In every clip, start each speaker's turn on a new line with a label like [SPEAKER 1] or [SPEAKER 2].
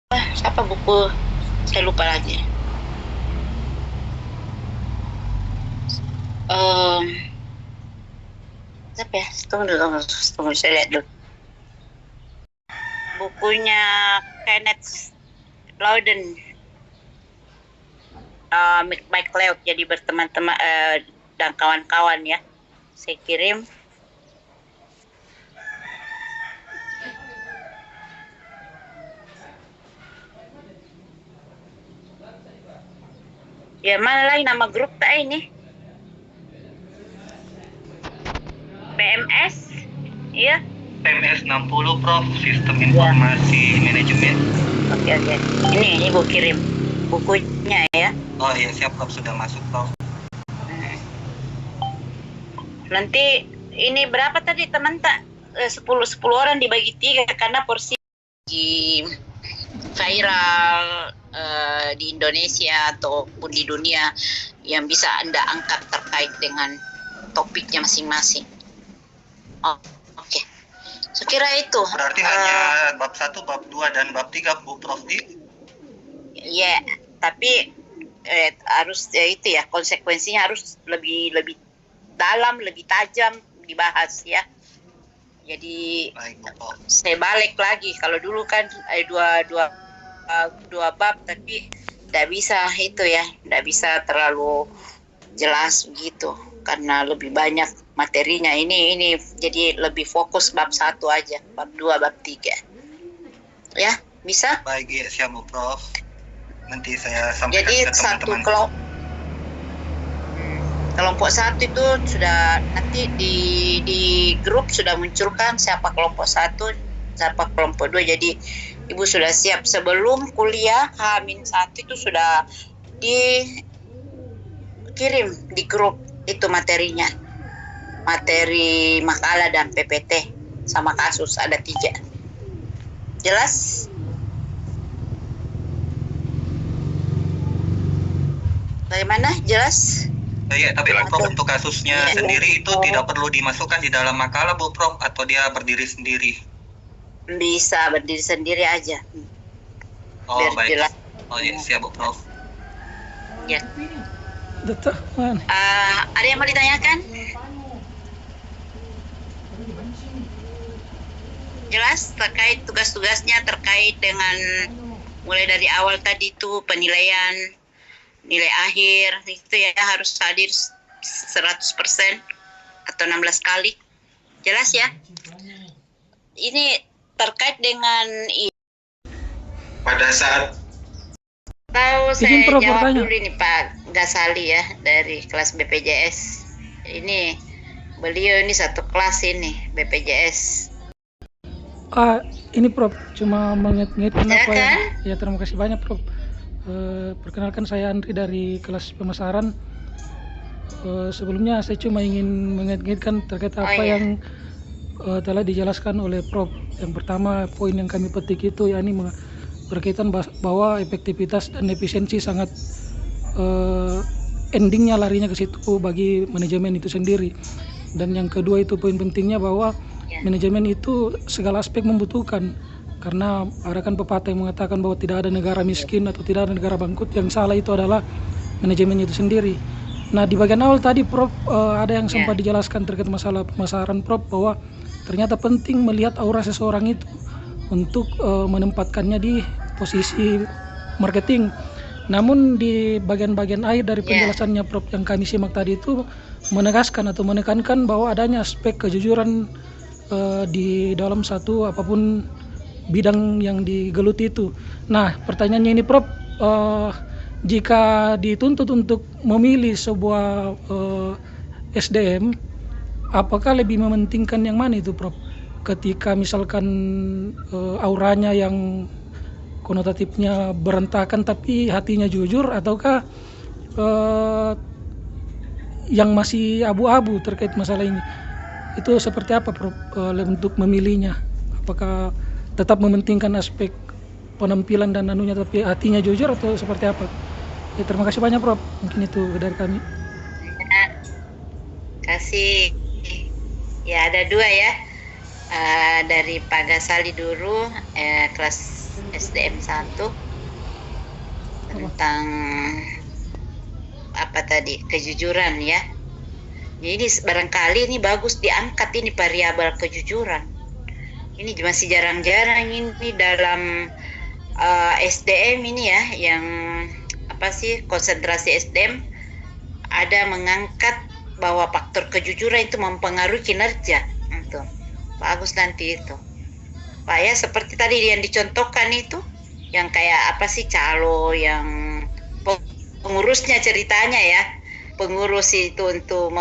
[SPEAKER 1] Siapa buku? Saya lupa lagi. Em, Siapa ya? Tunggu, saya lihat dulu. Bukunya Kenneth Louden, Mike Leod, jadi berteman-teman dan kawan-kawan ya. Saya kirim. Ya mana lagi nama grup tak ini? PMS, iya.
[SPEAKER 2] PMS 60 Prof, Sistem Informasi Manajemen.
[SPEAKER 1] Oke. Ini Bu kirim bukunya ya.
[SPEAKER 2] Oh iya, siap Prof, sudah masuk Prof.
[SPEAKER 1] Nanti ini berapa tadi teman tak? 10 orang dibagi 3 karena porsi viral di Indonesia ataupun di dunia yang bisa Anda angkat terkait dengan topiknya masing-masing. Oh, oke. Sekira itu.
[SPEAKER 2] Berarti hanya bab 1, bab 2, dan bab 3 Bu Prof.
[SPEAKER 1] Ya, tapi harus itu ya, konsekuensinya harus lebih dalam, lebih tajam dibahas ya. Jadi
[SPEAKER 2] Baik, Bu Prof.
[SPEAKER 1] saya balik lagi, kalau dulu kan dua bab, tapi tidak bisa itu ya, tidak bisa terlalu jelas begitu karena lebih banyak materinya. Ini jadi lebih fokus bab 1 aja, bab 2, bab 3 ya, bisa.
[SPEAKER 2] Baik, ya, siap Bu Prof. Nanti saya sampaikan
[SPEAKER 1] Jadi
[SPEAKER 2] ke teman-teman.
[SPEAKER 1] Kelompok 1 itu sudah nanti di grup sudah munculkan siapa kelompok 1, siapa kelompok 2. Jadi Ibu sudah siap sebelum kuliah H-1 itu sudah dikirim di grup itu materinya. Materi makalah dan PPT sama kasus ada 3. Jelas? Bagaimana? Jelas?
[SPEAKER 2] Iya, tapi Prof, untuk kasusnya sendiri itu tidak perlu dimasukkan di dalam makalah Bu Prof, atau dia berdiri sendiri?
[SPEAKER 1] Bisa berdiri sendiri aja.
[SPEAKER 2] Oh,
[SPEAKER 1] Biar
[SPEAKER 2] baik.
[SPEAKER 1] jelas.
[SPEAKER 2] Oh iya, siap Bu Prof.
[SPEAKER 1] Ya. Ada yang mau ditanyakan? Jelas terkait tugas-tugasnya, terkait dengan mulai dari awal tadi itu penilaian, nilai akhir itu ya harus hadir 100% atau 16 kali. Jelas ya? Ini terkait dengan
[SPEAKER 2] Pada saat
[SPEAKER 1] saya jawab dulu ini Pak Gasali ya dari kelas BPJS. Ini beliau ini satu kelas ini BPJS.
[SPEAKER 3] Ini Prof, cuma mengingat kenapa
[SPEAKER 1] kan?
[SPEAKER 3] ya. Terima kasih banyak Prof. Perkenalkan, saya Andri dari kelas pemasaran. Sebelumnya saya cuma ingin mengingatkan terkait yang telah dijelaskan oleh Prof. Yang pertama, poin yang kami petik itu yakni berkaitan bahwa efektivitas dan efisiensi sangat endingnya larinya ke situ bagi manajemen itu sendiri. Dan yang kedua itu poin pentingnya bahwa manajemen itu segala aspek membutuhkan, karena ada kan pepatah yang mengatakan bahwa tidak ada negara miskin atau tidak ada negara bangkrut, yang salah itu adalah manajemen itu sendiri. Nah, di bagian awal tadi Prof ada yang sempat dijelaskan terkait masalah pemasaran Prof, bahwa ternyata penting melihat aura seseorang itu untuk menempatkannya di posisi marketing. Namun di bagian-bagian akhir dari penjelasannya Prof yang kami simak tadi itu menegaskan atau menekankan bahwa adanya aspek kejujuran di dalam satu apapun bidang yang digeluti itu. Nah, pertanyaannya ini Prof, jika dituntut untuk memilih sebuah SDM, apakah lebih mementingkan yang mana itu Prof? Ketika misalkan auranya yang konotatifnya berantakan tapi hatinya jujur, ataukah yang masih abu-abu terkait masalah ini? Itu seperti apa Prof untuk memilihnya? Apakah tetap mementingkan aspek penampilan dan anunya tapi hatinya jujur, atau seperti apa? Ya, terima kasih banyak Prof. Mungkin itu dari kami.
[SPEAKER 1] Kasih. Ya ada 2 ya. Dari Pak Gasali dulu kelas SDM 1 tentang apa tadi, kejujuran ya. Jadi barangkali ini bagus diangkat ini variabel kejujuran. Ini masih jarang-jarang ini dalam SDM ini ya, yang apa sih, konsentrasi SDM ada mengangkat bahwa faktor kejujuran itu mempengaruhi kinerja. Itu bagus nanti itu Pak ya, seperti tadi yang dicontohkan itu, yang kayak apa sih, calo yang pengurusnya ceritanya ya, pengurus itu untuk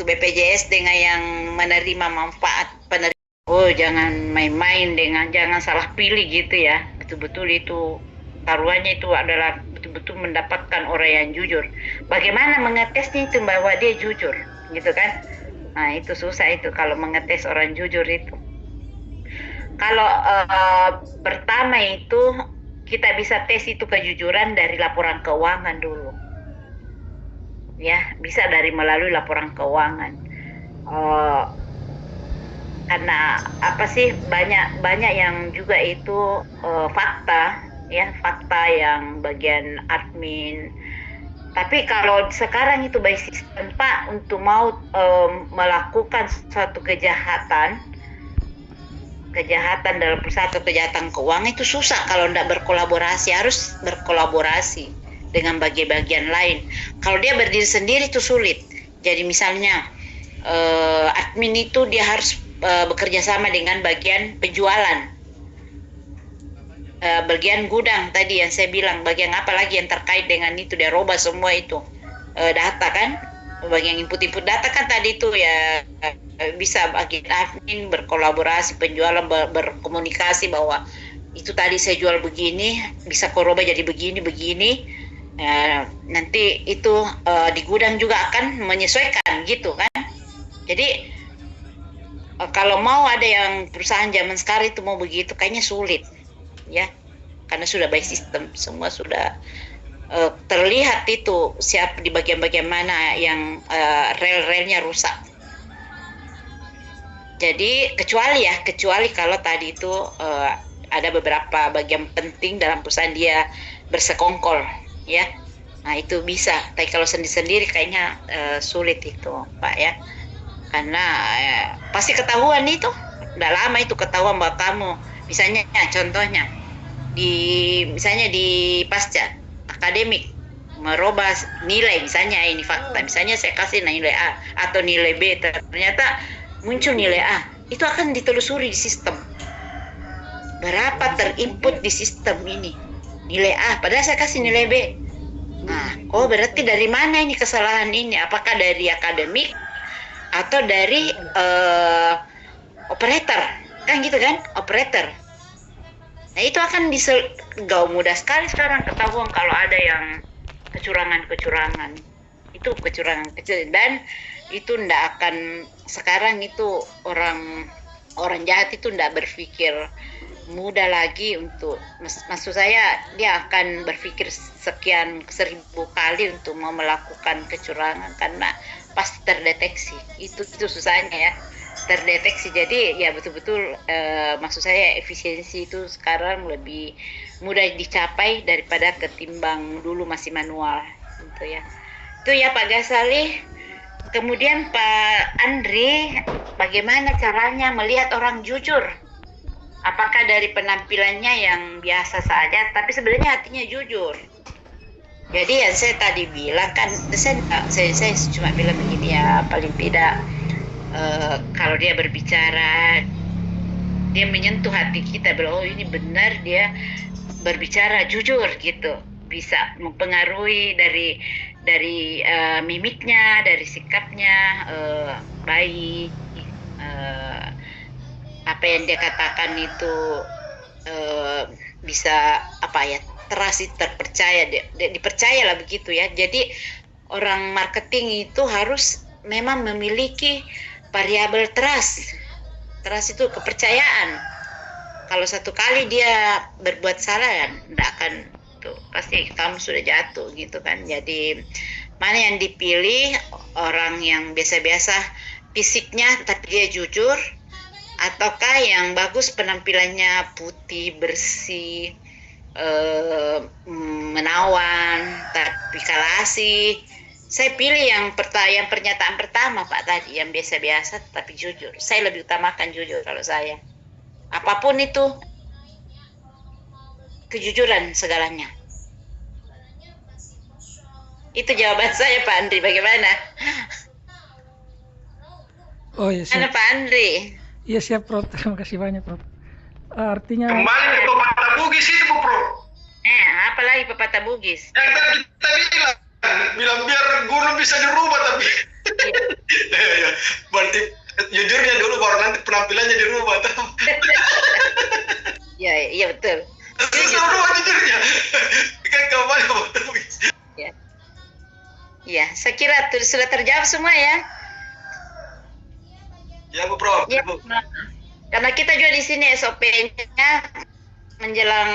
[SPEAKER 1] BPJS dengan yang menerima manfaat penerima. Oh, jangan main-main dengan, jangan salah pilih gitu ya. Betul-betul itu taruhannya itu adalah betul-betul mendapatkan orang yang jujur. Bagaimana mengetesnya itu bahwa dia jujur, gitu kan? Nah, itu susah itu kalau mengetes orang jujur itu. Kalau pertama itu kita bisa tes itu kejujuran dari laporan keuangan dulu. Ya, bisa dari melalui laporan keuangan. Karena apa sih, banyak yang juga itu fakta ya, fakta yang bagian admin. Tapi kalau sekarang itu by system Pak, untuk mau melakukan suatu kejahatan dalam satu kejahatan keuangan itu susah kalau tidak berkolaborasi. Harus berkolaborasi dengan bagian-bagian lain. Kalau dia berdiri sendiri itu sulit. Jadi misalnya admin itu dia harus bekerja sama dengan bagian penjualan, bagian gudang tadi yang saya bilang, bagian apa lagi yang terkait dengan itu, dia robah semua itu data kan, bagian input data kan tadi itu ya, bisa bagian admin berkolaborasi, penjualan berkomunikasi bahwa itu tadi saya jual begini, bisa korobah jadi begini. Nanti itu di gudang juga akan menyesuaikan gitu kan. Jadi kalau mau ada yang perusahaan zaman sekarang itu mau begitu kayaknya sulit ya, karena sudah by system, semua sudah terlihat itu siapa di bagian-bagian mana yang rel-relnya rusak. Jadi kecuali kalau tadi itu ada beberapa bagian penting dalam perusahaan dia bersekongkol ya, nah itu bisa. Tapi kalau sendiri-sendiri kayaknya sulit itu Pak ya, karena pasti ketahuan itu, udah lama itu ketahuan bahwa kamu misalnya contohnya misalnya di pasca akademik merubah nilai, misalnya ini fakta, misalnya saya kasih nilai A atau nilai B, ternyata muncul nilai A, itu akan ditelusuri di sistem berapa terinput di sistem ini nilai A, padahal saya kasih nilai B. Nah, oh berarti dari mana ini kesalahan ini, apakah dari akademik atau dari operator, kan gitu kan, operator. Nah itu akan mudah sekali sekarang ketahuan kalau ada yang kecurangan itu, kecurangan kecil, dan itu ndak akan, sekarang itu orang jahat itu ndak berpikir mudah lagi untuk, maksud saya dia akan berpikir sekian 1000 kali untuk mau melakukan kecurangan karena pasti terdeteksi. Itu susahnya ya, terdeteksi. Jadi ya betul-betul maksud saya efisiensi itu sekarang lebih mudah dicapai daripada ketimbang dulu masih manual gitu ya. Itu ya Pak Ghazali. Kemudian Pak Andri, bagaimana caranya melihat orang jujur? Apakah dari penampilannya yang biasa saja tapi sebenarnya hatinya jujur? Jadi yang saya tadi bilang kan, saya cuma bilang begini ya, paling tidak kalau dia berbicara, dia menyentuh hati kita, oh ini benar dia berbicara jujur gitu, bisa mempengaruhi dari mimiknya, dari sikapnya baik, apa yang dia katakan itu bisa apa ya, terpercaya, dipercaya lah begitu ya. Jadi orang marketing itu harus memang memiliki variabel trust itu kepercayaan. Kalau satu kali dia berbuat salah, tidak akan tuh, pasti kamu sudah jatuh gitu kan. Jadi mana yang dipilih, orang yang biasa-biasa fisiknya tapi dia jujur, ataukah yang bagus penampilannya putih, bersih, menawan, tapi kalasi. Saya pilih yang pernyataan pertama Pak tadi, yang biasa-biasa tapi jujur. Saya lebih utamakan jujur kalau saya. Apapun itu, kejujuran segalanya. Itu jawaban saya Pak Andri, bagaimana?
[SPEAKER 3] Oh iya
[SPEAKER 1] Mana
[SPEAKER 3] siap.
[SPEAKER 1] Pak Andri?
[SPEAKER 3] Iya siap Prof. Terima kasih banyak Prof. Artinya
[SPEAKER 4] Kembali ke pepatah Bugis itu, Bu Prof.
[SPEAKER 1] Apa lagi pepatah Bugis?
[SPEAKER 4] Yang tadi kita bilang biar gunung bisa dirubah, tapi ya, berarti jujurnya dulu baru nanti penampilannya dirubah.
[SPEAKER 1] Iya betul.
[SPEAKER 4] Susah berubah jujurnya. Kan kembali ke pepatah Bugis.
[SPEAKER 1] Ya, saya kira sudah terjawab semua ya.
[SPEAKER 4] Ya, Bu Prof.
[SPEAKER 1] Ya,
[SPEAKER 4] Bu.
[SPEAKER 1] karena kita juga di sini SOP-nya menjelang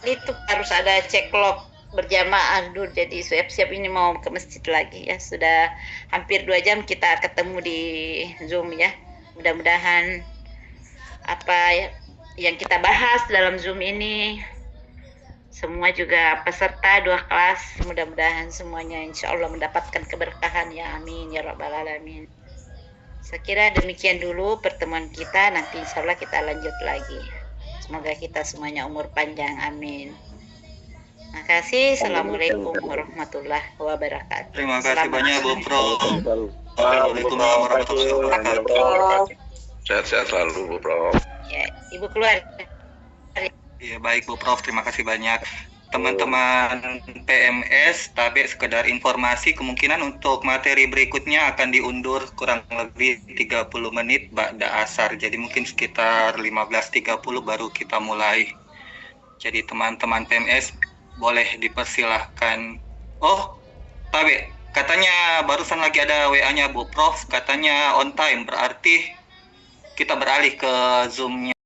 [SPEAKER 1] itu harus ada cekcok berjamaah dulu, jadi siap-siap ini mau ke masjid lagi ya. Sudah hampir 2 jam kita ketemu di Zoom ya. Mudah-mudahan apa yang kita bahas dalam Zoom ini semua juga peserta 2 kelas, mudah-mudahan semuanya insya Allah mendapatkan keberkahan ya, amin ya rabbal alamin. Saya kira demikian dulu pertemuan kita, nanti insya Allah kita lanjut lagi. Semoga kita semuanya umur panjang, amin. Makasih. Assalamualaikum warahmatullahi wabarakatuh.
[SPEAKER 2] Terima kasih banyak Bu Prof. Assalamualaikum warahmatullahi wabarakatuh.
[SPEAKER 4] Sehat-sehat selalu, Bu Prof.
[SPEAKER 1] Ya, Ibu keluar.
[SPEAKER 2] Iya baik Bu Prof, terima kasih banyak. Teman-teman PMS, tapi sekedar informasi kemungkinan untuk materi berikutnya akan diundur kurang lebih 30 menit ba'da asar. Jadi mungkin sekitar 15.30 baru kita mulai. Jadi teman-teman PMS boleh dipersilahkan. Oh, Tabe, katanya barusan lagi ada WA-nya Bu Prof, katanya on time, berarti kita beralih ke Zoom-nya.